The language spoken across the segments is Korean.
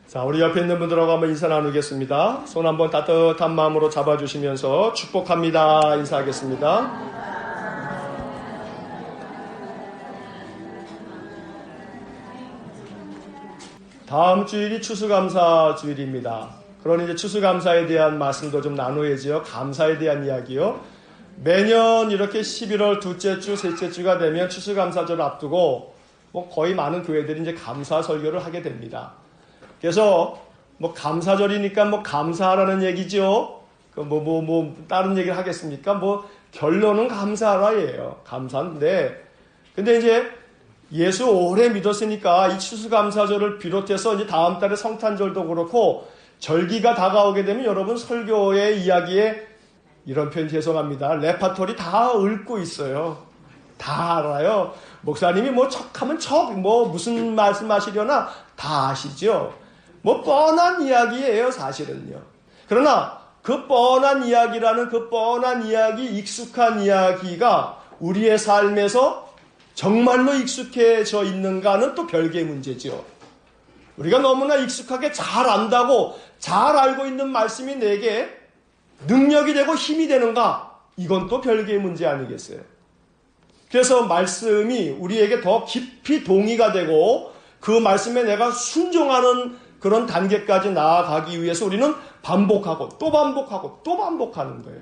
자, 우리 옆에 있는 분들하고 한번 인사 나누겠습니다. 손 한번 따뜻한 마음으로 잡아주시면서 축복합니다. 인사하겠습니다. 다음 주일이 추수감사 주일입니다. 그러니 이제 추수감사에 대한 말씀도 좀 나누어야지요. 감사에 대한 이야기요. 매년 이렇게 11월 둘째 주, 셋째 주가 되면 추수감사절을 앞두고 거의 많은 교회들이 이제 감사 설교를 하게 됩니다. 그래서 감사절이니까 감사하라는 얘기죠. 다른 얘기를 하겠습니까? 결론은 감사하라예요. 감사인데, 근데 이제 예수 오래 믿었으니까 이 추수감사절을 비롯해서 이제 다음 달에 성탄절도 그렇고 절기가 다가오게 되면 여러분 설교의 이야기에 이런 표현 죄송합니다. 레파토리 다 읊고 있어요. 다 알아요. 목사님이 척하면 무슨 말씀하시려나 다 아시죠. 뻔한 이야기예요, 사실은요. 그러나 그 뻔한 이야기라는 그 뻔한 이야기, 익숙한 이야기가 우리의 삶에서 정말로 익숙해져 있는가는 또 별개의 문제죠. 우리가 너무나 익숙하게 잘 안다고 잘 알고 있는 말씀이 내게 능력이 되고 힘이 되는가? 이건 또 별개의 문제 아니겠어요? 그래서 말씀이 우리에게 더 깊이 동의가 되고 그 말씀에 내가 순종하는 그런 단계까지 나아가기 위해서 우리는 반복하고 또 반복하고 또 반복하는 거예요.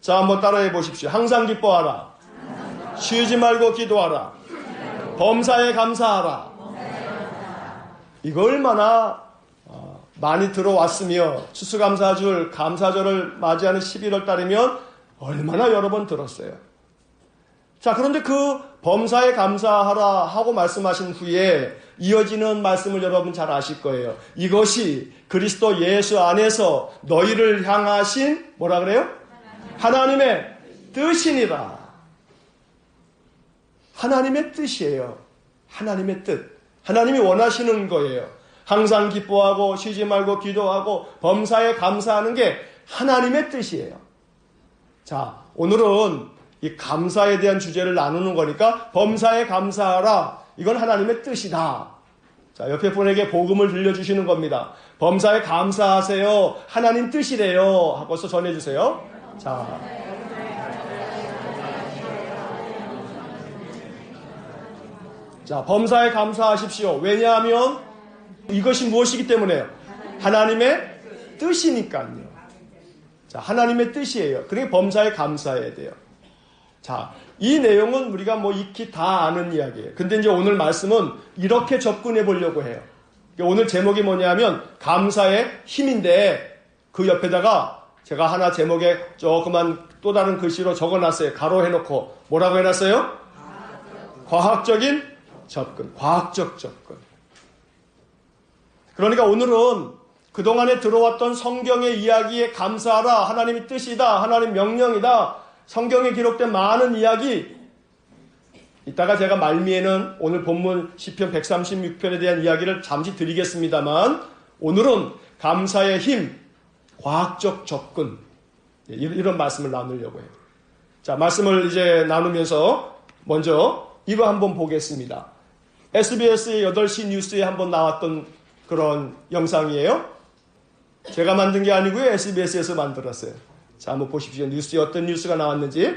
자, 한번 따라해 보십시오. 항상 기뻐하라. 쉬지 말고 기도하라. 범사에 감사하라. 이거 얼마나 많이 들어왔으며 추수감사절, 감사절을 맞이하는 11월 달이면 얼마나 여러 번 들었어요. 자, 그런데 그 범사에 감사하라 하고 말씀하신 후에 이어지는 말씀을 여러분 잘 아실 거예요. 이것이 그리스도 예수 안에서 너희를 향하신 뭐라 그래요? 하나님의 뜻이니라. 하나님의 뜻이에요. 하나님의 뜻. 하나님이 원하시는 거예요. 항상 기뻐하고 쉬지 말고 기도하고 범사에 감사하는 게 하나님의 뜻이에요. 자, 오늘은 이 감사에 대한 주제를 나누는 거니까 범사에 감사하라. 이건 하나님의 뜻이다. 자, 옆에 분에게 복음을 들려주시는 겁니다. 범사에 감사하세요. 하나님 뜻이래요. 하고서 전해주세요. 자, 범사에 감사하십시오. 왜냐하면 이것이 무엇이기 때문에요? 하나님의 뜻이니까요. 자, 하나님의 뜻이에요. 그러니까 범사에 감사해야 돼요. 자, 이 내용은 우리가 익히 다 아는 이야기예요. 근데 이제 오늘 말씀은 이렇게 접근해 보려고 해요. 오늘 제목이 뭐냐면 감사의 힘인데 그 옆에다가 제가 하나 제목에 조그만 또 다른 글씨로 적어놨어요. 가로해놓고 뭐라고 해놨어요? 과학적인 접근. 과학적 접근. 그러니까 오늘은 그동안에 들어왔던 성경의 이야기에 감사하라. 하나님의 뜻이다. 하나님 명령이다. 성경에 기록된 많은 이야기, 이따가 제가 말미에는 오늘 본문 시편 136편에 대한 이야기를 잠시 드리겠습니다만 오늘은 감사의 힘, 과학적 접근, 이런 말씀을 나누려고 해요. 자, 말씀을 이제 나누면서 먼저 이거 한번 보겠습니다. SBS의 8시 뉴스에 한번 나왔던 그런 영상이에요. 제가 만든 게 아니고요. SBS에서 만들었어요. 자, 한번 보십시오. 뉴스에 어떤 뉴스가 나왔는지.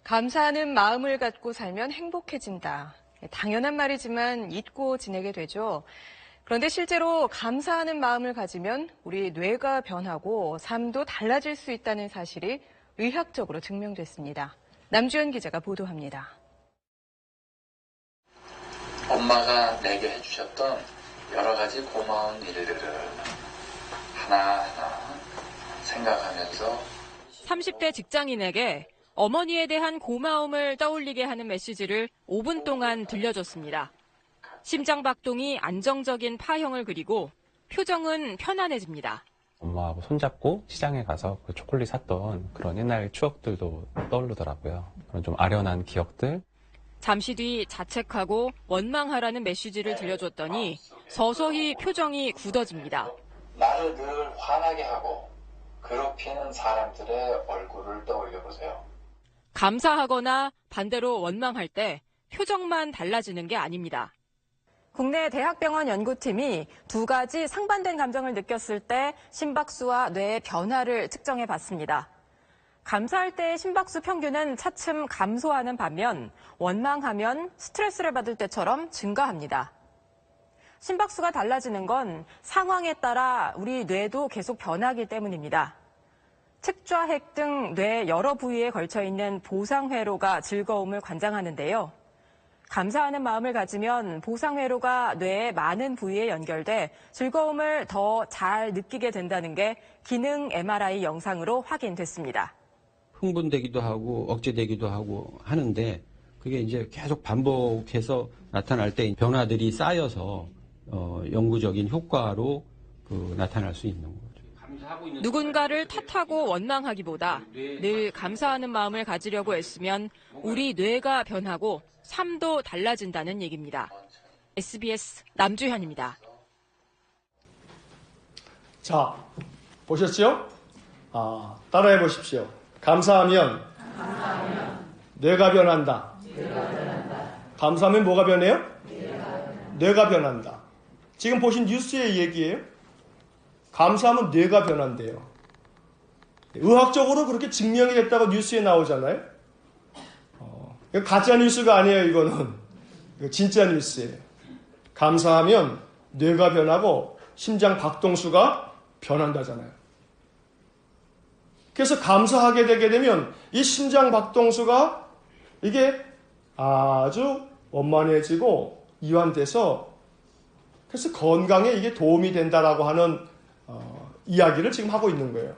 감사하는 마음을 갖고 살면 행복해진다. 당연한 말이지만 잊고 지내게 되죠. 그런데 실제로 감사하는 마음을 가지면 우리 뇌가 변하고 삶도 달라질 수 있다는 사실이 의학적으로 증명됐습니다. 남주현 기자가 보도합니다. 엄마가 내게 해주셨던 여러 가지 고마운 일들을 하나하나 생각하면서 30대 직장인에게 어머니에 대한 고마움을 떠올리게 하는 메시지를 5분 동안 들려줬습니다. 심장박동이 안정적인 파형을 그리고 표정은 편안해집니다. 엄마하고 손잡고 시장에 가서 그 초콜릿 샀던 그런 옛날 추억들도 떠오르더라고요. 그런 좀 아련한 기억들. 잠시 뒤 자책하고 원망하라는 메시지를 들려줬더니 서서히 표정이 굳어집니다. 나를 늘 화나게 하고 괴롭히는 사람들의 얼굴을 떠올려보세요. 감사하거나 반대로 원망할 때 표정만 달라지는 게 아닙니다. 국내 대학병원 연구팀이 두 가지 상반된 감정을 느꼈을 때 심박수와 뇌의 변화를 측정해 봤습니다. 감사할 때 심박수 평균은 차츰 감소하는 반면 원망하면 스트레스를 받을 때처럼 증가합니다. 심박수가 달라지는 건 상황에 따라 우리 뇌도 계속 변하기 때문입니다. 측좌핵 등 뇌 여러 부위에 걸쳐 있는 보상회로가 즐거움을 관장하는데요. 감사하는 마음을 가지면 보상회로가 뇌의 많은 부위에 연결돼 즐거움을 더 잘 느끼게 된다는 게 기능 MRI 영상으로 확인됐습니다. 흥분되기도 하고 억제되기도 하고 하는데 그게 이제 계속 반복해서 나타날 때 변화들이 쌓여서 영구적인 효과로 나타날 수 있는 거죠. 누군가를 탓하고 원망하기보다 늘 감사하는 마음을 가지려고 애쓰면 우리 뇌가 변하고 삶도 달라진다는 얘기입니다. SBS 남주현입니다. 자, 보셨죠? 따라해 보십시오. 감사하면 뇌가 변한다. 감사하면 뭐가 변해요? 뇌가 변한다. 지금 보신 뉴스의 얘기예요. 감사하면 뇌가 변한대요. 의학적으로 그렇게 증명이 됐다고 뉴스에 나오잖아요. 이거 가짜 뉴스가 아니에요. 이거는 이거 진짜 뉴스예요. 감사하면 뇌가 변하고 심장 박동수가 변한다잖아요. 그래서 감사하게 되게 되면 이 심장 박동수가 이게 아주 원만해지고 이완돼서 그래서 건강에 이게 도움이 된다라고 하는 이야기를 지금 하고 있는 거예요.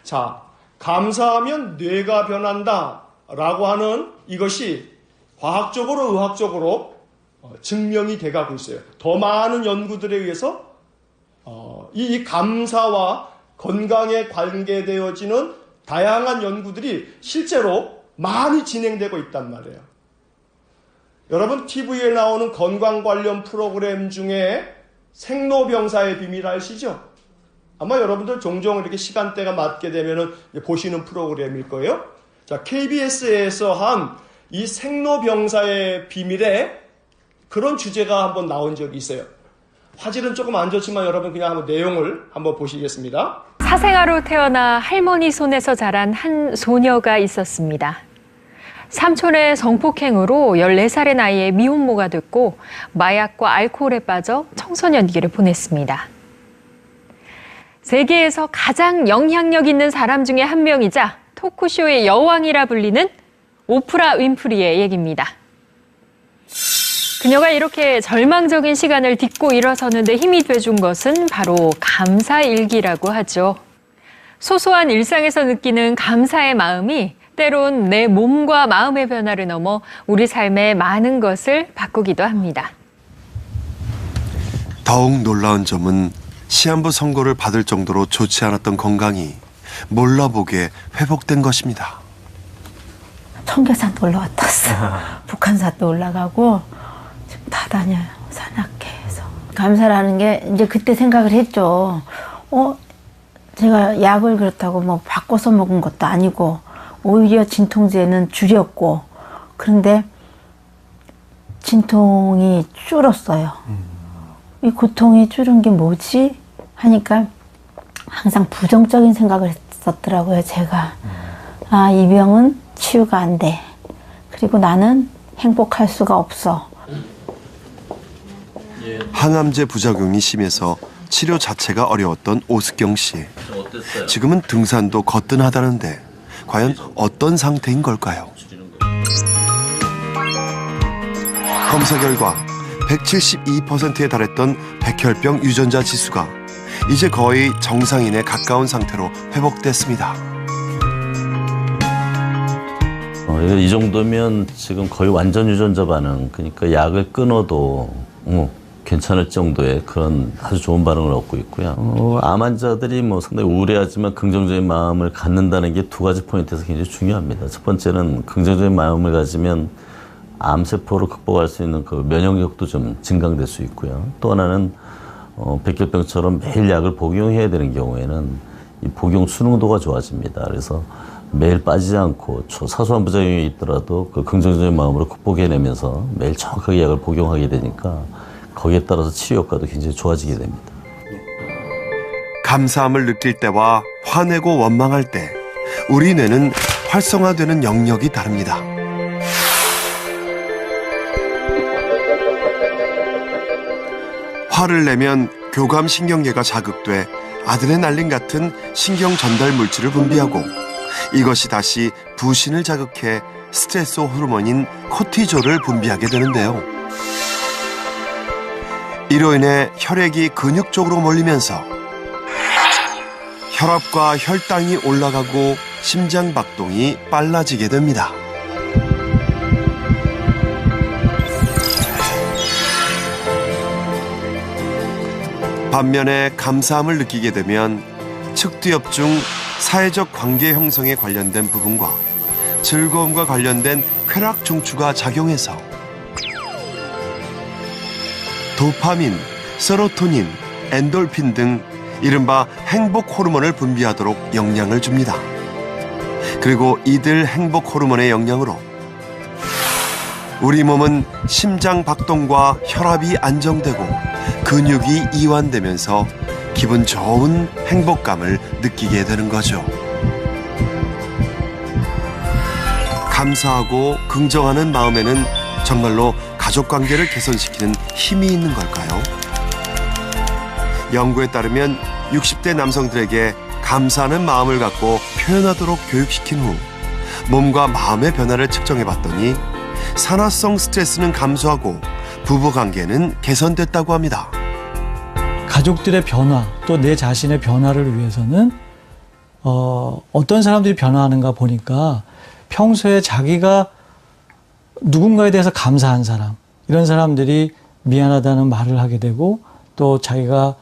자, 감사하면 뇌가 변한다라고 하는 이것이 과학적으로 의학적으로 증명이 돼가고 있어요. 더 많은 연구들에 의해서 이 감사와 건강에 관계되어지는 다양한 연구들이 실제로 많이 진행되고 있단 말이에요. 여러분 TV에 나오는 건강 관련 프로그램 중에 생로병사의 비밀 아시죠? 아마 여러분들 종종 이렇게 시간대가 맞게 되면 보시는 프로그램일 거예요. 자, KBS에서 한 이 생로병사의 비밀에 그런 주제가 한번 나온 적이 있어요. 화질은 조금 안 좋지만 여러분 그냥 한번 내용을 한번 보시겠습니다. 사생아로 태어나 할머니 손에서 자란 한 소녀가 있었습니다. 삼촌의 성폭행으로 14살의 나이에 미혼모가 됐고 마약과 알코올에 빠져 청소년기를 보냈습니다. 세계에서 가장 영향력 있는 사람 중에 한 명이자 토크쇼의 여왕이라 불리는 오프라 윈프리의 얘기입니다. 그녀가 이렇게 절망적인 시간을 딛고 일어서는 데 힘이 돼준 것은 바로 감사일기라고 하죠. 소소한 일상에서 느끼는 감사의 마음이 때론 내 몸과 마음의 변화를 넘어 우리 삶의 많은 것을 바꾸기도 합니다. 더욱 놀라운 점은 시한부 선고를 받을 정도로 좋지 않았던 건강이 몰라보게 회복된 것입니다. 청계산도 올라왔었어. 북한산도 올라가고 지금 다 다녀요. 산악회에서. 감사라는 게 이제 그때 생각을 했죠. 제가 약을 그렇다고 뭐 바꿔서 먹은 것도 아니고 오히려 진통제는 줄였고 그런데 진통이 줄었어요. 이 고통이 줄은 게 뭐지? 하니까 항상 부정적인 생각을 했었더라고요, 제가. 이 병은 치유가 안 돼. 그리고 나는 행복할 수가 없어. 항암제 부작용이 심해서 치료 자체가 어려웠던 오숙경 씨. 지금은 등산도 거뜬하다는데 과연 어떤 상태인 걸까요? 검사 결과 172%에 달했던 백혈병 유전자 지수가 이제 거의 정상인에 가까운 상태로 회복됐습니다. 이 정도면 지금 거의 완전 유전자 반응, 그러니까 약을 끊어도 괜찮을 정도의 그런 아주 좋은 반응을 얻고 있고요. 암 환자들이 상당히 우울해하지만 긍정적인 마음을 갖는다는 게 두 가지 포인트에서 굉장히 중요합니다. 첫 번째는 긍정적인 마음을 가지면 암세포를 극복할 수 있는 그 면역력도 좀 증강될 수 있고요. 또 하나는 백혈병처럼 매일 약을 복용해야 되는 경우에는 이 복용 수능도가 좋아집니다. 그래서 매일 빠지지 않고 사소한 부작용이 있더라도 그 긍정적인 마음으로 극복해내면서 매일 정확하게 약을 복용하게 되니까 거기에 따라서 치료 효과도 굉장히 좋아지게 됩니다. 감사함을 느낄 때와 화내고 원망할 때 우리 뇌는 활성화되는 영역이 다릅니다. 화를 내면 교감신경계가 자극돼 아드레날린 같은 신경 전달 물질을 분비하고 이것이 다시 부신을 자극해 스트레스 호르몬인 코티졸을 분비하게 되는데요. 이로 인해 혈액이 근육 쪽으로 몰리면서 혈압과 혈당이 올라가고 심장 박동이 빨라지게 됩니다. 반면에 감사함을 느끼게 되면 측두엽 중 사회적 관계 형성에 관련된 부분과 즐거움과 관련된 쾌락 중추가 작용해서 도파민, 세로토닌, 엔돌핀 등 이른바 행복 호르몬을 분비하도록 영향을 줍니다. 그리고 이들 행복 호르몬의 영향으로 우리 몸은 심장 박동과 혈압이 안정되고 근육이 이완되면서 기분 좋은 행복감을 느끼게 되는 거죠. 감사하고 긍정하는 마음에는 정말로 가족관계를 개선시키는 힘이 있는 걸까요? 연구에 따르면 60대 남성들에게 감사하는 마음을 갖고 표현하도록 교육시킨 후 몸과 마음의 변화를 측정해봤더니 산화성 스트레스는 감소하고 부부관계는 개선됐다고 합니다. 가족들의 변화, 또 내 자신의 변화를 위해서는 어떤 사람들이 변화하는가 보니까 평소에 자기가 누군가에 대해서 감사한 사람, 이런 사람들이 미안하다는 말을 하게 되고 또 자기가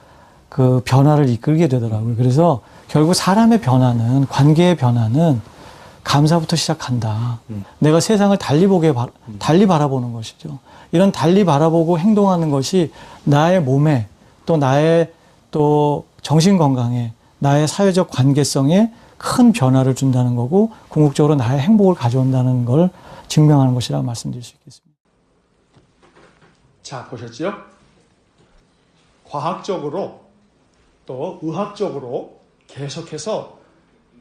그 변화를 이끌게 되더라고요. 그래서 결국 사람의 변화는, 관계의 변화는 감사부터 시작한다. 내가 세상을 달리 바라보는 것이죠. 이런 달리 바라보고 행동하는 것이 나의 몸에 또 나의 또 정신 건강에 나의 사회적 관계성에 큰 변화를 준다는 거고 궁극적으로 나의 행복을 가져온다는 걸 증명하는 것이라고 말씀드릴 수 있겠습니다. 자, 보셨죠? 과학적으로 또 의학적으로 계속해서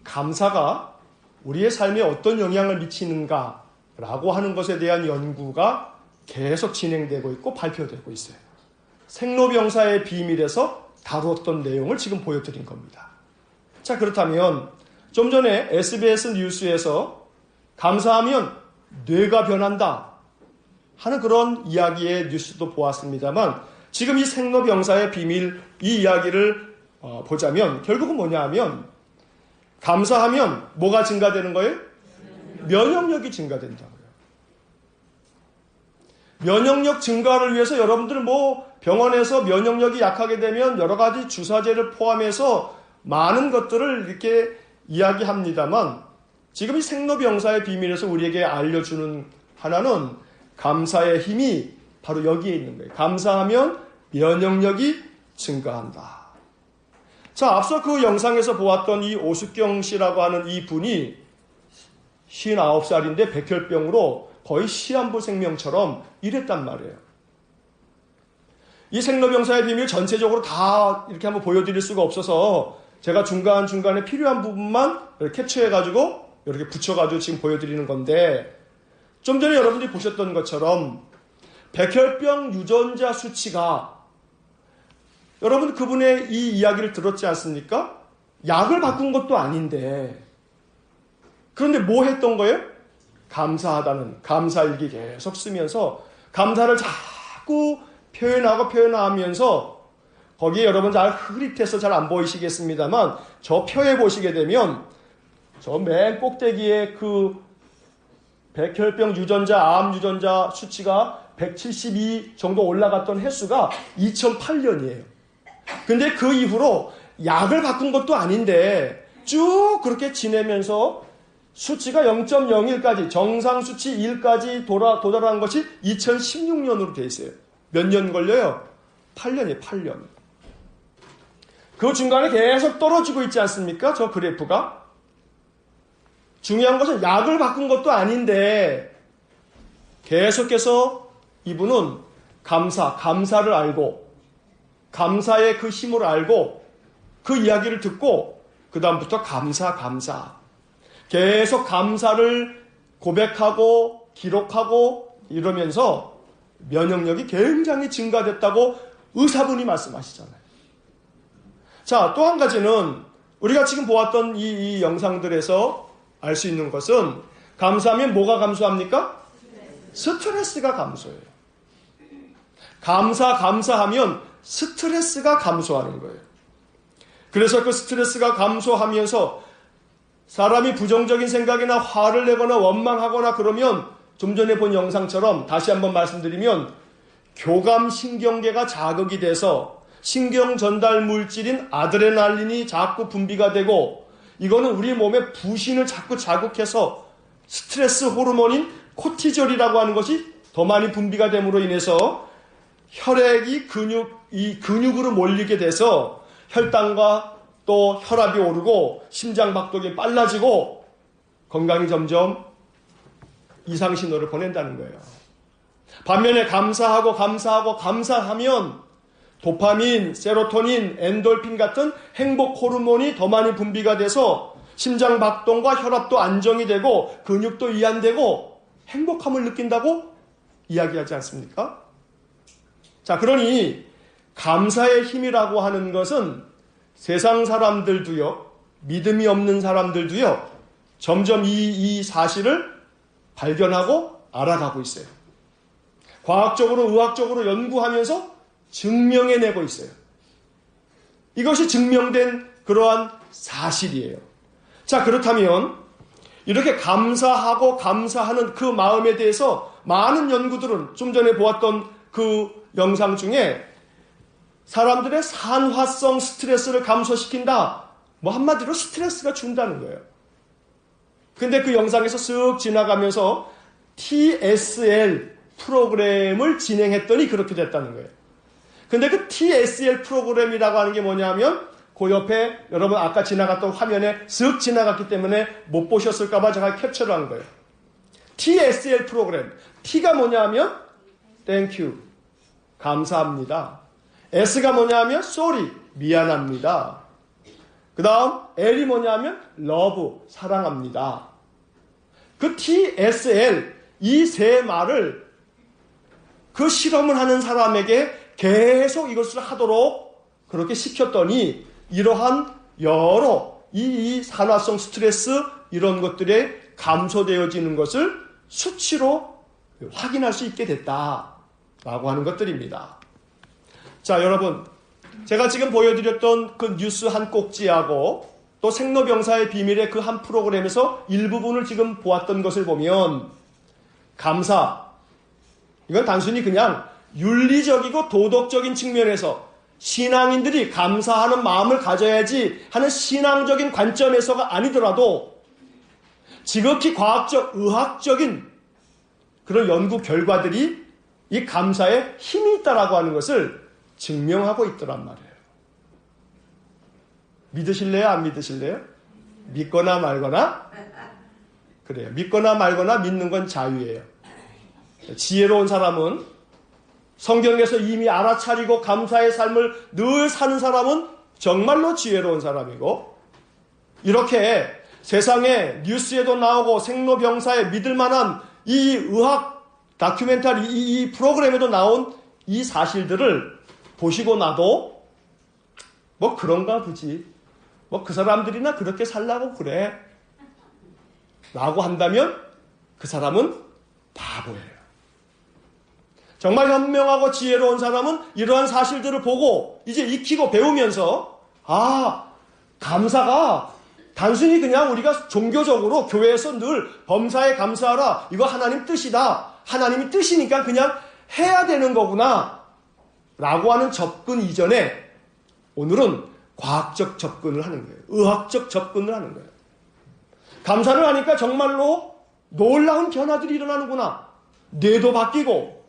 감사가 우리의 삶에 어떤 영향을 미치는가라고 하는 것에 대한 연구가 계속 진행되고 있고 발표되고 있어요. 생로병사의 비밀에서 다루었던 내용을 지금 보여드린 겁니다. 자, 그렇다면 좀 전에 SBS 뉴스에서 감사하면 뇌가 변한다 하는 그런 이야기의 뉴스도 보았습니다만 지금 이 생로병사의 비밀 이 이야기를 보자면 결국은 뭐냐 하면 감사하면 뭐가 증가되는 거예요? 면역력이 증가된다고요. 면역력 증가를 위해서 여러분들 병원에서 면역력이 약하게 되면 여러 가지 주사제를 포함해서 많은 것들을 이렇게 이야기합니다만 지금 이 생로병사의 비밀에서 우리에게 알려주는 하나는 감사의 힘이 바로 여기에 있는 거예요. 감사하면 면역력이 증가한다. 자, 앞서 그 영상에서 보았던 이 오숙경 씨라고 하는 이 분이 59살인데 백혈병으로 거의 시한부 생명처럼 이랬단 말이에요. 이 생로병사의 비밀 전체적으로 다 이렇게 한번 보여드릴 수가 없어서 제가 중간중간에 필요한 부분만 캡처해가지고 이렇게 붙여가지고 지금 보여드리는 건데 좀 전에 여러분들이 보셨던 것처럼 백혈병 유전자 수치가 여러분 그분의 이 이야기를 들었지 않습니까? 약을 바꾼 것도 아닌데 그런데 뭐 했던 거예요? 감사하다는 감사일기 계속 쓰면서 감사를 자꾸 표현하면서 거기에 여러분 잘 흐릿해서 잘 안 보이시겠습니다만 저 표에 보시게 되면 저 맨 꼭대기에 그 백혈병 유전자, 암 유전자 수치가 172 정도 올라갔던 횟수가 2008년이에요. 근데 그 이후로 약을 바꾼 것도 아닌데 쭉 그렇게 지내면서 수치가 0.01까지 정상 수치 1까지 도달한 것이 2016년으로 돼 있어요. 몇 년 걸려요? 8년이에요. 8년. 그 중간에 계속 떨어지고 있지 않습니까? 저 그래프가. 중요한 것은 약을 바꾼 것도 아닌데 계속해서 이분은 감사를 알고 감사의 그 힘을 알고 그 이야기를 듣고 그 다음부터 감사 계속 감사를 고백하고 기록하고 이러면서 면역력이 굉장히 증가됐다고 의사분이 말씀하시잖아요. 자, 또 한 가지는 우리가 지금 보았던 이 영상들에서 알 수 있는 것은 감사하면 뭐가 감소합니까? 스트레스가 감소해요. 감사하면 스트레스가 감소하는 거예요. 그래서 그 스트레스가 감소하면서 사람이 부정적인 생각이나 화를 내거나 원망하거나 그러면 좀 전에 본 영상처럼 다시 한번 말씀드리면 교감신경계가 자극이 돼서 신경 전달 물질인 아드레날린이 자꾸 분비가 되고 이거는 우리 몸의 부신을 자꾸 자극해서 스트레스 호르몬인 코티졸이라고 하는 것이 더 많이 분비가 됨으로 인해서 혈액이 근육으로 몰리게 돼서 혈당과 또 혈압이 오르고 심장박동이 빨라지고 건강이 점점 이상 신호를 보낸다는 거예요. 반면에 감사하면 도파민, 세로토닌, 엔돌핀 같은 행복 호르몬이 더 많이 분비가 돼서 심장박동과 혈압도 안정이 되고 근육도 이완되고 행복함을 느낀다고 이야기하지 않습니까? 자, 그러니 감사의 힘이라고 하는 것은 세상 사람들도요, 믿음이 없는 사람들도요, 점점 이 사실을 발견하고 알아가고 있어요. 과학적으로, 의학적으로 연구하면서 증명해내고 있어요. 이것이 증명된 그러한 사실이에요. 자, 그렇다면 이렇게 감사하는 그 마음에 대해서 많은 연구들은 좀 전에 보았던 그 영상 중에 사람들의 산화성 스트레스를 감소시킨다. 뭐 한마디로 스트레스가 준다는 거예요. 근데 그 영상에서 쓱 지나가면서 TSL 프로그램을 진행했더니 그렇게 됐다는 거예요. 근데 그 TSL 프로그램이라고 하는 게 뭐냐면 그 옆에 여러분 아까 지나갔던 화면에 쓱 지나갔기 때문에 못 보셨을까봐 제가 캡처를 한 거예요. TSL 프로그램. T가 뭐냐면 Thank you. 감사합니다. S가 뭐냐면 sorry. 미안합니다. 그 다음 L이 뭐냐면 love. 사랑합니다. 그 TSL 이 세 말을 그 실험을 하는 사람에게 계속 이것을 하도록 그렇게 시켰더니 이러한 여러 이 산화성 스트레스 이런 것들에 감소되어지는 것을 수치로 확인할 수 있게 됐다라고 하는 것들입니다. 자, 여러분, 제가 지금 보여드렸던 그 뉴스 한 꼭지하고 또 생로병사의 비밀의 그 한 프로그램에서 일부분을 지금 보았던 것을 보면 감사, 이건 단순히 그냥 윤리적이고 도덕적인 측면에서 신앙인들이 감사하는 마음을 가져야지 하는 신앙적인 관점에서가 아니더라도 지극히 과학적, 의학적인 그런 연구 결과들이 이 감사에 힘이 있다라고 하는 것을 증명하고 있더란 말이에요. 믿으실래요? 안 믿으실래요? 믿거나 말거나? 그래요. 믿거나 말거나 믿는 건 자유예요. 지혜로운 사람은 성경에서 이미 알아차리고 감사의 삶을 늘 사는 사람은 정말로 지혜로운 사람이고 이렇게 세상에 뉴스에도 나오고 생로병사에 믿을 만한 이 의학 다큐멘터리 이 프로그램에도 나온 이 사실들을 보시고 나도 뭐 그런가 보지. 뭐 그 사람들이나 그렇게 살라고 그래. 라고 한다면 그 사람은 바보예요. 정말 현명하고 지혜로운 사람은 이러한 사실들을 보고 이제 익히고 배우면서 감사가 단순히 그냥 우리가 종교적으로 교회에서 늘 범사에 감사하라. 이거 하나님 뜻이다. 하나님이 뜻이니까 그냥 해야 되는 거구나. 라고 하는 접근 이전에 오늘은 과학적 접근을 하는 거예요. 의학적 접근을 하는 거예요. 감사를 하니까 정말로 놀라운 변화들이 일어나는구나. 뇌도 바뀌고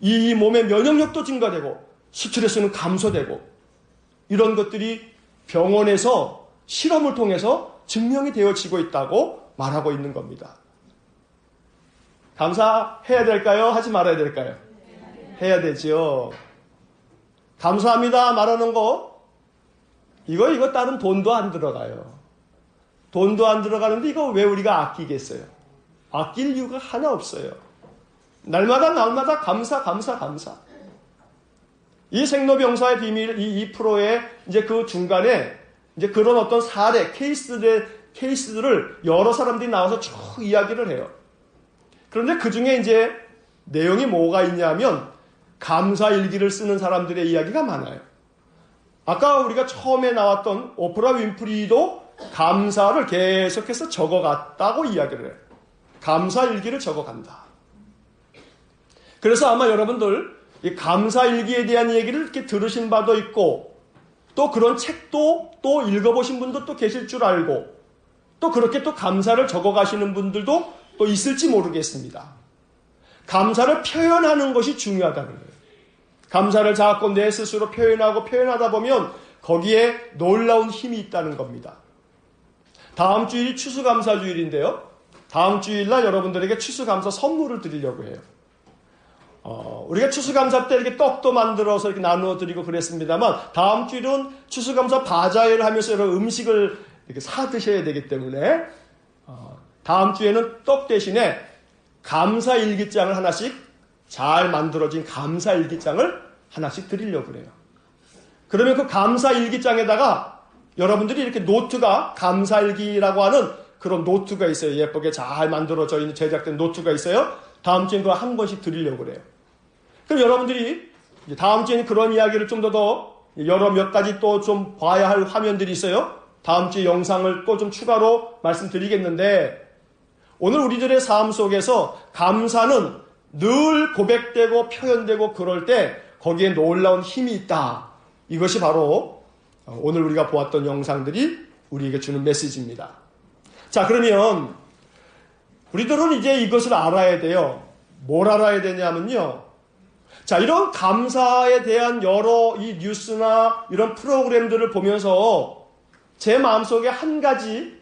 이 몸의 면역력도 증가되고 스트레스는 감소되고 이런 것들이 병원에서 실험을 통해서 증명이 되어지고 있다고 말하고 있는 겁니다. 감사해야 될까요? 하지 말아야 될까요? 해야 되죠. 감사합니다 말하는 거, 이거 다른 돈도 안 들어가요. 돈도 안 들어가는데 이거 왜 우리가 아끼겠어요? 아낄 이유가 하나 없어요. 날마다 감사. 이 생로병사의 비밀, 이 프로의 이제 그 중간에 이제 그런 어떤 사례, 케이스들을 여러 사람들이 나와서 쭉 이야기를 해요. 그런데 그 중에 이제 내용이 뭐가 있냐면 감사 일기를 쓰는 사람들의 이야기가 많아요. 아까 우리가 처음에 나왔던 오프라 윈프리도 감사를 계속해서 적어갔다고 이야기를 해요. 감사 일기를 적어간다. 그래서 아마 여러분들 이 감사 일기에 대한 얘기를 이렇게 들으신 바도 있고 또 그런 책도 또 읽어보신 분도 또 계실 줄 알고 또 그렇게 또 감사를 적어가시는 분들도 또 있을지 모르겠습니다. 감사를 표현하는 것이 중요하다는 거예요. 감사를 자꾸 내 스스로 표현하다 보면 거기에 놀라운 힘이 있다는 겁니다. 다음 주일이 추수감사주일인데요. 다음 주일날 여러분들에게 추수감사 선물을 드리려고 해요. 우리가 추수감사 때 이렇게 떡도 만들어서 이렇게 나누어 드리고 그랬습니다만 다음 주일은 추수감사 바자회를 하면서 여러 음식을 이렇게 사 드셔야 되기 때문에 다음 주에는 떡 대신에 감사 일기장을 하나씩 잘 만들어진 감사 일기장을 하나씩 드리려고 그래요. 그러면 그 감사 일기장에다가 여러분들이 이렇게 노트가 감사 일기라고 하는 그런 노트가 있어요. 예쁘게 잘 만들어져 있는 제작된 노트가 있어요. 다음 주엔 그거 한 번씩 드리려고 그래요. 그럼 여러분들이 다음 주에는 그런 이야기를 좀 더 여러 몇 가지 또 좀 봐야 할 화면들이 있어요. 다음 주에 영상을 또 좀 추가로 말씀드리겠는데 오늘 우리들의 삶 속에서 감사는 늘 고백되고 표현되고 그럴 때 거기에 놀라운 힘이 있다. 이것이 바로 오늘 우리가 보았던 영상들이 우리에게 주는 메시지입니다. 자, 그러면 우리들은 이제 이것을 알아야 돼요. 뭘 알아야 되냐면요. 자, 이런 감사에 대한 여러 이 뉴스나 이런 프로그램들을 보면서 제 마음속에 한 가지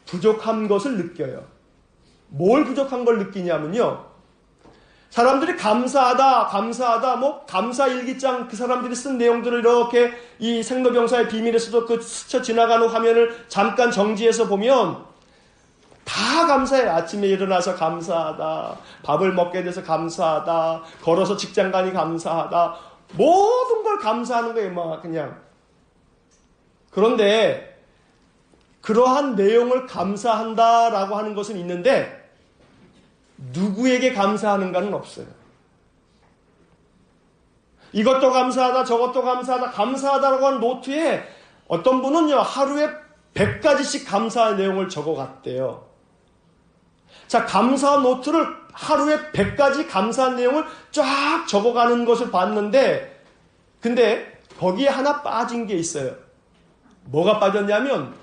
부족한 것을 느껴요. 뭘 부족한 걸 느끼냐면요. 사람들이 감사하다, 감사 일기장 그 사람들이 쓴 내용들을 이렇게 이 생로병사의 비밀에서도 그 스쳐 지나가는 화면을 잠깐 정지해서 보면 다 감사해. 아침에 일어나서 감사하다. 밥을 먹게 돼서 감사하다. 걸어서 직장 가니 감사하다. 모든 걸 감사하는 거예요. 막 그냥. 그런데 그러한 내용을 감사한다라고 하는 것은 있는데 누구에게 감사하는가는 없어요. 이것도 감사하다, 저것도 감사하다, 감사하다라고 하는 노트에 어떤 분은요, 하루에 100가지씩 감사의 내용을 적어갔대요. 자, 감사 노트를 하루에 100가지 감사한 내용을 쫙 적어가는 것을 봤는데, 근데 거기에 하나 빠진 게 있어요. 뭐가 빠졌냐면,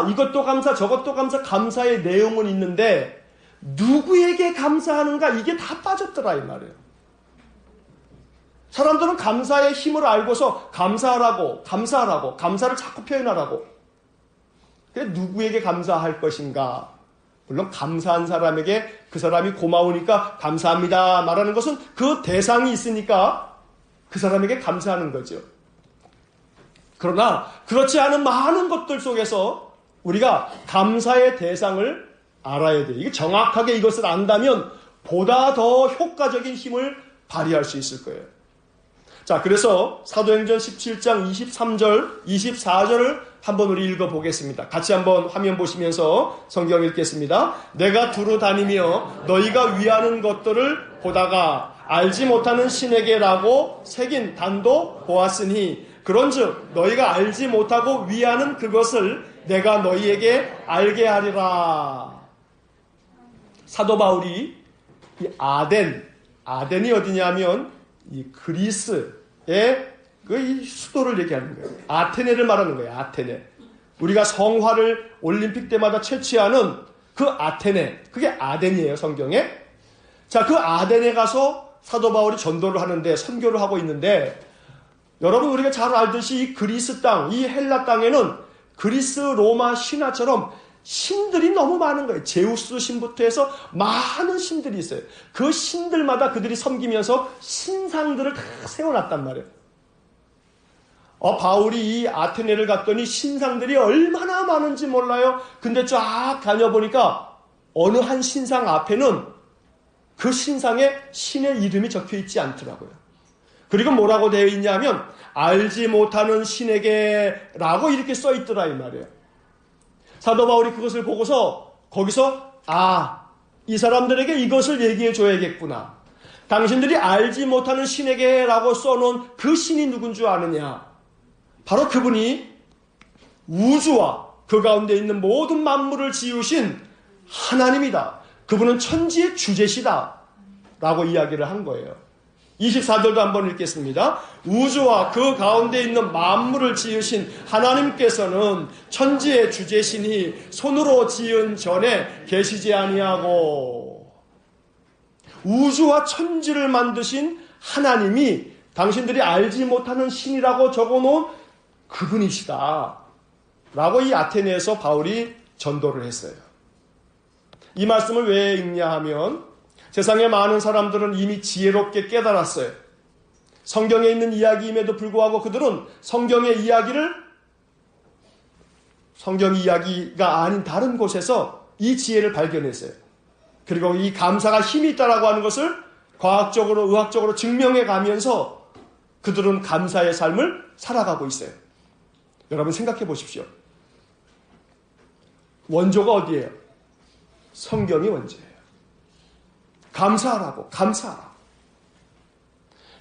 이것도 감사, 저것도 감사, 감사의 내용은 있는데, 누구에게 감사하는가, 이게 다 빠졌더라, 이 말이에요. 사람들은 감사의 힘을 알고서 감사하라고, 감사를 자꾸 표현하라고. 근데 누구에게 감사할 것인가? 물론 감사한 사람에게 그 사람이 고마우니까 감사합니다 말하는 것은 그 대상이 있으니까 그 사람에게 감사하는 거죠. 그러나 그렇지 않은 많은 것들 속에서 우리가 감사의 대상을 알아야 돼요. 이게 정확하게 이것을 안다면 보다 더 효과적인 힘을 발휘할 수 있을 거예요. 자, 그래서 사도행전 17장 23절, 24절을 한번 우리 읽어보겠습니다. 같이 한번 화면 보시면서 성경 읽겠습니다. 내가 두루 다니며 너희가 위하는 것들을 보다가 알지 못하는 신에게라고 새긴 단도 보았으니 그런즉 너희가 알지 못하고 위하는 그것을 내가 너희에게 알게 하리라. 사도 바울이 이 아덴이 어디냐면 이 그리스의 이 수도를 얘기하는 거예요. 아테네를 말하는 거예요. 아테네. 우리가 성화를 올림픽 때마다 채취하는 그 아테네. 그게 아덴이에요, 성경에. 자, 그 아덴에 가서 사도 바울이 전도를 하는데, 선교를 하고 있는데, 여러분 우리가 잘 알듯이 이 그리스 땅, 이 헬라 땅에는 그리스 로마 신화처럼 신들이 너무 많은 거예요. 제우스 신부터 해서 많은 신들이 있어요. 그 신들마다 그들이 섬기면서 신상들을 다 세워놨단 말이에요. 바울이 이 아테네를 갔더니 신상들이 얼마나 많은지 몰라요. 근데 쫙 다녀보니까 어느 한 신상 앞에는 그 신상에 신의 이름이 적혀 있지 않더라고요. 그리고 뭐라고 되어 있냐면 알지 못하는 신에게라고 이렇게 써 있더라 이 말이에요. 사도 바울이 그것을 보고서 거기서 이 사람들에게 이것을 얘기해 줘야겠구나. 당신들이 알지 못하는 신에게라고 써놓은 그 신이 누군 줄 아느냐. 바로 그분이 우주와 그 가운데 있는 모든 만물을 지으신 하나님이다. 그분은 천지의 주제시다. 라고 이야기를 한 거예요. 24절도 한번 읽겠습니다. 우주와 그 가운데 있는 만물을 지으신 하나님께서는 천지의 주제시니 손으로 지은 전에 계시지 아니하고, 우주와 천지를 만드신 하나님이 당신들이 알지 못하는 신이라고 적어놓은 그분이시다. 라고 이 아테네에서 바울이 전도를 했어요. 이 말씀을 왜 읽냐 하면 세상의 많은 사람들은 이미 지혜롭게 깨달았어요. 성경에 있는 이야기임에도 불구하고 그들은 성경의 이야기를 성경 이야기가 아닌 다른 곳에서 이 지혜를 발견했어요. 그리고 이 감사가 힘이 있다라고 하는 것을 과학적으로 의학적으로 증명해 가면서 그들은 감사의 삶을 살아가고 있어요. 여러분 생각해 보십시오. 원조가 어디예요? 성경이 원조예요. 감사하라고, 감사하라.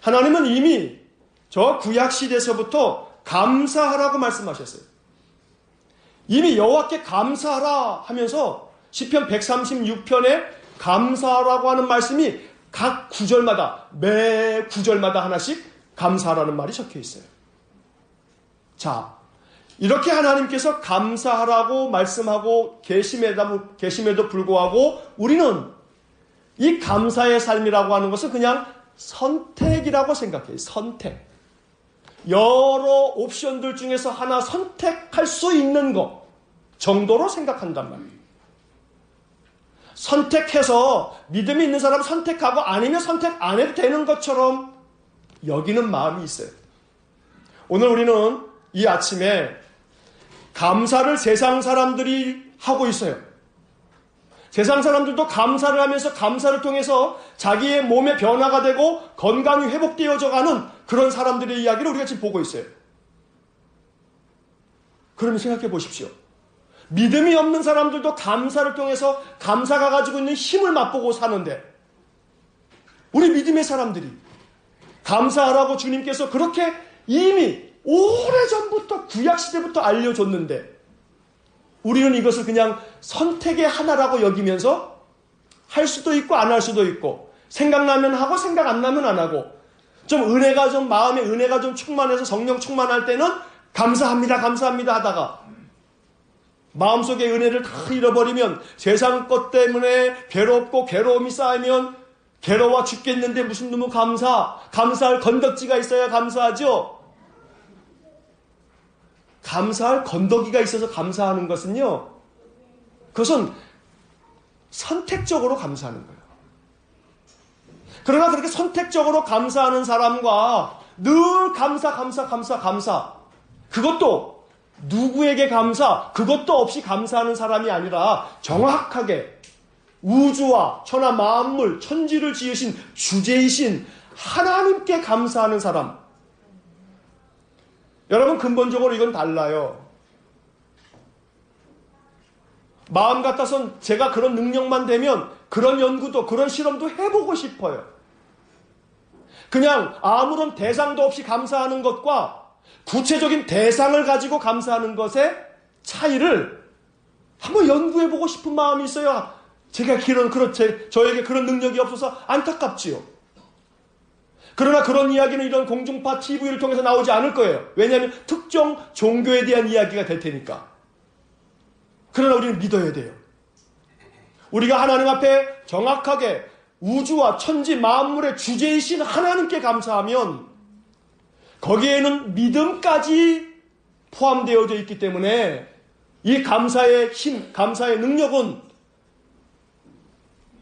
하나님은 이미 저 구약시대에서부터 감사하라고 말씀하셨어요. 이미 여호와께 감사하라 하면서 시편 136편에 감사하라고 하는 말씀이 각 구절마다, 매 구절마다 하나씩 감사하라는 말이 적혀 있어요. 자, 이렇게 하나님께서 감사하라고 말씀하고 계심에도 불구하고 우리는 이 감사의 삶이라고 하는 것은 그냥 선택이라고 생각해요. 선택. 여러 옵션들 중에서 하나 선택할 수 있는 것 정도로 생각한단 말이에요. 선택해서 믿음이 있는 사람은 선택하고 아니면 선택 안 해도 되는 것처럼 여기는 마음이 있어요. 오늘 우리는 이 아침에 감사를 세상 사람들이 하고 있어요. 세상 사람들도 감사를 하면서 감사를 통해서 자기의 몸의 변화가 되고 건강이 회복되어져 가는 그런 사람들의 이야기를 우리가 지금 보고 있어요. 그러면 생각해 보십시오. 믿음이 없는 사람들도 감사를 통해서 감사가 가지고 있는 힘을 맛보고 사는데 우리 믿음의 사람들이 감사하라고 주님께서 그렇게 이미 오래전부터 구약시대부터 알려줬는데 우리는 이것을 그냥 선택의 하나라고 여기면서 할 수도 있고 안 할 수도 있고 생각나면 하고 생각 안 나면 안 하고 좀 은혜가 좀 마음에 은혜가 좀 충만해서 성령 충만할 때는 감사합니다 감사합니다 하다가 마음속에 은혜를 다 잃어버리면 세상 것 때문에 괴롭고 괴로움이 쌓이면 괴로워 죽겠는데 무슨 놈의 감사할 건덕지가 있어야 감사하죠. 감사할 건더기가 있어서 감사하는 것은요, 그것은 선택적으로 감사하는 거예요. 그러나 그렇게 선택적으로 감사하는 사람과 늘 감사, 그것도 누구에게 감사, 그것도 없이 감사하는 사람이 아니라 정확하게 우주와 천하 만물, 천지를 지으신 주제이신 하나님께 감사하는 사람. 여러분 근본적으로 이건 달라요. 마음 같아선 제가 그런 능력만 되면 그런 연구도 그런 실험도 해보고 싶어요. 그냥 아무런 대상도 없이 감사하는 것과 구체적인 대상을 가지고 감사하는 것의 차이를 한번 연구해보고 싶은 마음이 있어요. 저에게 그런 능력이 없어서 안타깝지요. 그러나 그런 이야기는 이런 공중파 TV를 통해서 나오지 않을 거예요. 왜냐하면 특정 종교에 대한 이야기가 될 테니까. 그러나 우리는 믿어야 돼요. 우리가 하나님 앞에 정확하게 우주와 천지 만물의 주제이신 하나님께 감사하면 거기에는 믿음까지 포함되어져 있기 때문에 이 감사의 힘, 감사의 능력은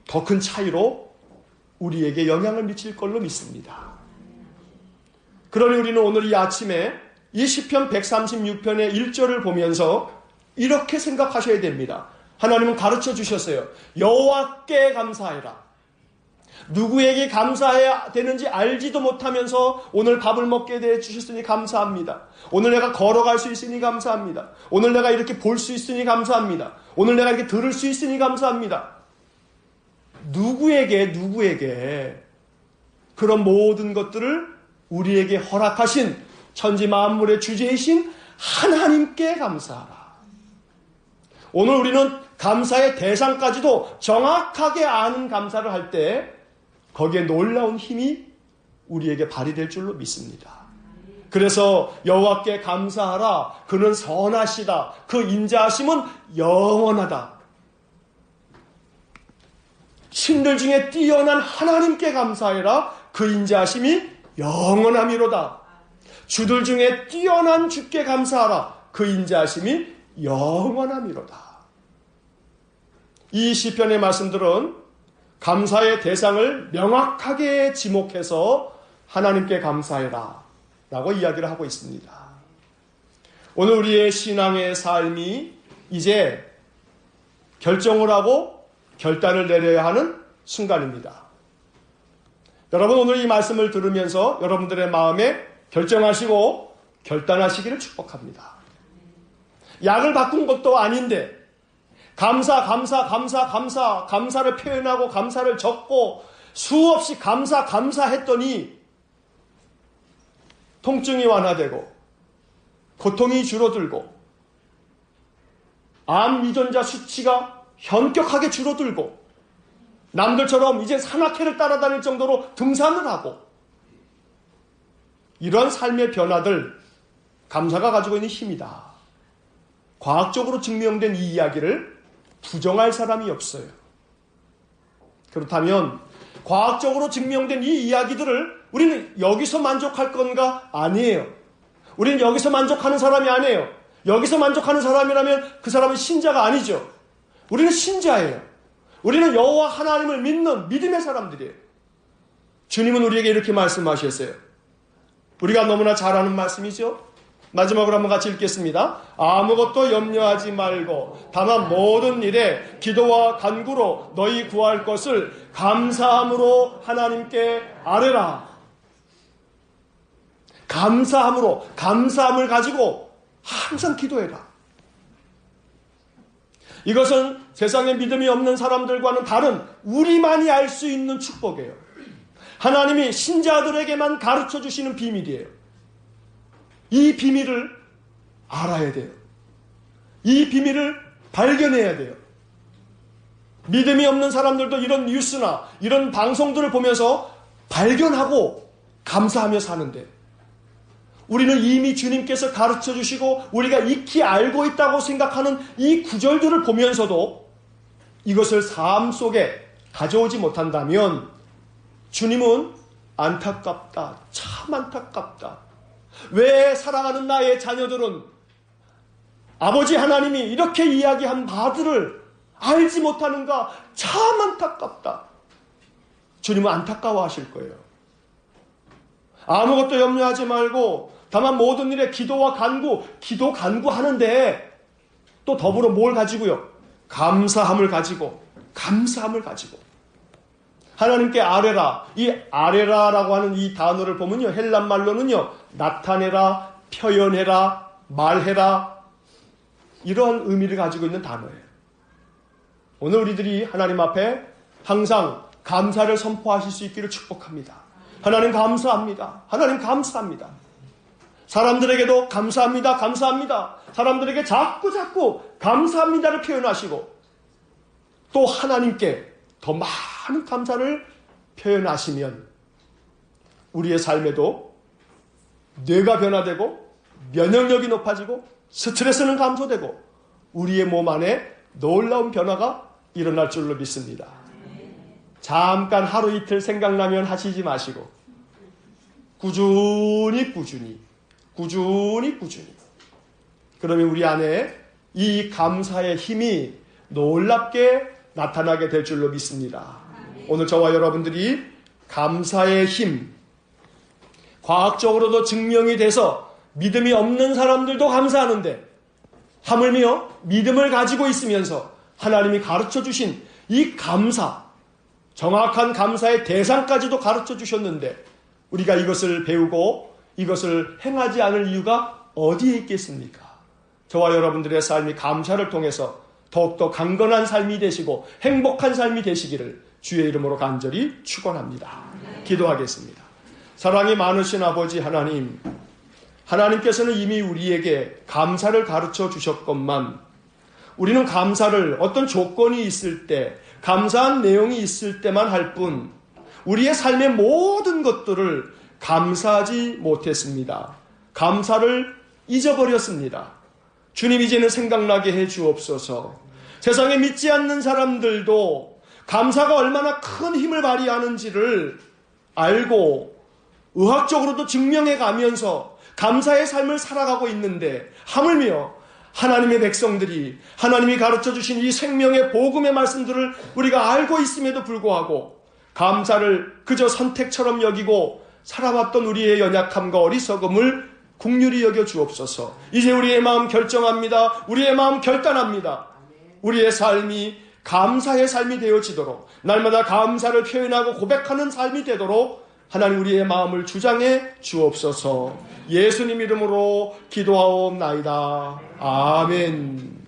더 큰 차이로 우리에게 영향을 미칠 걸로 믿습니다. 그러니 우리는 오늘 이 아침에 이 시편 136편의 1절을 보면서 이렇게 생각하셔야 됩니다. 하나님은 가르쳐 주셨어요. 여호와께 감사해라. 누구에게 감사해야 되는지 알지도 못하면서 오늘 밥을 먹게 돼 주셨으니 감사합니다. 오늘 내가 걸어갈 수 있으니 감사합니다. 오늘 내가 이렇게 볼 수 있으니 감사합니다. 오늘 내가 이렇게 들을 수 있으니 감사합니다. 누구에게 그런 모든 것들을 우리에게 허락하신 천지 만물의 주제이신 하나님께 감사하라. 오늘 우리는 감사의 대상까지도 정확하게 아는 감사를 할 때 거기에 놀라운 힘이 우리에게 발휘될 줄로 믿습니다. 그래서 여호와께 감사하라. 그는 선하시다. 그 인자하심은 영원하다. 신들 중에 뛰어난 하나님께 감사해라. 그 인자하심이 영원함이로다. 주들 중에 뛰어난 주께 감사하라. 그 인자하심이 영원함이로다. 이 시편의 말씀들은 감사의 대상을 명확하게 지목해서 하나님께 감사해라 라고 이야기를 하고 있습니다. 오늘 우리의 신앙의 삶이 이제 결정을 하고 결단을 내려야 하는 순간입니다. 여러분 오늘 이 말씀을 들으면서 여러분들의 마음에 결정하시고 결단하시기를 축복합니다. 약을 바꾼 것도 아닌데 감사를 표현하고 감사를 적고 수없이 감사했더니 통증이 완화되고 고통이 줄어들고 암 유전자 수치가 현격하게 줄어들고 남들처럼 이제 산악회를 따라다닐 정도로 등산을 하고 이런 삶의 변화들 감사가 가지고 있는 힘이다. 과학적으로 증명된 이 이야기를 부정할 사람이 없어요. 그렇다면 과학적으로 증명된 이 이야기들을 우리는 여기서 만족할 건가? 아니에요. 우리는 여기서 만족하는 사람이 아니에요. 여기서 만족하는 사람이라면 그 사람은 신자가 아니죠. 우리는 신자예요. 우리는 여호와 하나님을 믿는 믿음의 사람들이에요. 주님은 우리에게 이렇게 말씀하셨어요. 우리가 너무나 잘 아는 말씀이죠. 마지막으로 한번 같이 읽겠습니다. 아무것도 염려하지 말고 다만 모든 일에 기도와 간구로 너희 구할 것을 감사함으로 하나님께 아뢰라. 감사함을 가지고 항상 기도해라. 이것은 세상에 믿음이 없는 사람들과는 다른 우리만이 알 수 있는 축복이에요. 하나님이 신자들에게만 가르쳐 주시는 비밀이에요. 이 비밀을 알아야 돼요. 이 비밀을 발견해야 돼요. 믿음이 없는 사람들도 이런 뉴스나 이런 방송들을 보면서 발견하고 감사하며 사는데 우리는 이미 주님께서 가르쳐 주시고 우리가 익히 알고 있다고 생각하는 이 구절들을 보면서도 이것을 삶 속에 가져오지 못한다면 주님은 안타깝다. 참 안타깝다. 왜 사랑하는 나의 자녀들은 아버지 하나님이 이렇게 이야기한 바들을 알지 못하는가? 참 안타깝다. 주님은 안타까워하실 거예요. 아무것도 염려하지 말고 다만 모든 일에 기도 간구하는데 또 더불어 뭘 가지고요? 감사함을 가지고 하나님께 아뢰라. 이 아뢰라라고 하는 이 단어를 보면요. 헬란 말로는요. 나타내라, 표현해라, 말해라. 이런 의미를 가지고 있는 단어예요. 오늘 우리들이 하나님 앞에 항상 감사를 선포하실 수 있기를 축복합니다. 하나님 감사합니다. 하나님 감사합니다. 사람들에게도 감사합니다. 사람들에게 자꾸 감사합니다를 표현하시고 또 하나님께 더 많은 감사를 표현하시면 우리의 삶에도 뇌가 변화되고 면역력이 높아지고 스트레스는 감소되고 우리의 몸 안에 놀라운 변화가 일어날 줄로 믿습니다. 잠깐 하루 이틀 생각나면 하시지 마시고 꾸준히 그러면 우리 안에 이 감사의 힘이 놀랍게 나타나게 될 줄로 믿습니다. 오늘 저와 여러분들이 감사의 힘, 과학적으로도 증명이 돼서 믿음이 없는 사람들도 감사하는데 하물며 믿음을 가지고 있으면서 하나님이 가르쳐 주신 이 감사, 정확한 감사의 대상까지도 가르쳐 주셨는데 우리가 이것을 배우고 이것을 행하지 않을 이유가 어디에 있겠습니까? 저와 여러분들의 삶이 감사를 통해서 더욱더 강건한 삶이 되시고 행복한 삶이 되시기를 주의 이름으로 간절히 축원합니다. 기도하겠습니다. 사랑이 많으신 아버지 하나님, 하나님께서는 이미 우리에게 감사를 가르쳐 주셨건만 우리는 감사를 어떤 조건이 있을 때, 감사한 내용이 있을 때만 할 뿐 우리의 삶의 모든 것들을 감사하지 못했습니다. 감사를 잊어버렸습니다. 주님, 이제는 생각나게 해 주옵소서. 세상에 믿지 않는 사람들도 감사가 얼마나 큰 힘을 발휘하는지를 알고 의학적으로도 증명해 가면서 감사의 삶을 살아가고 있는데 하물며 하나님의 백성들이 하나님이 가르쳐 주신 이 생명의 복음의 말씀들을 우리가 알고 있음에도 불구하고 감사를 그저 선택처럼 여기고 살아왔던 우리의 연약함과 어리석음을 긍휼히 여겨 주옵소서. 이제 우리의 마음 결정합니다. 우리의 마음 결단합니다. 우리의 삶이 감사의 삶이 되어지도록, 날마다 감사를 표현하고 고백하는 삶이 되도록 하나님 우리의 마음을 주장해 주옵소서. 예수님 이름으로 기도하옵나이다. 아멘.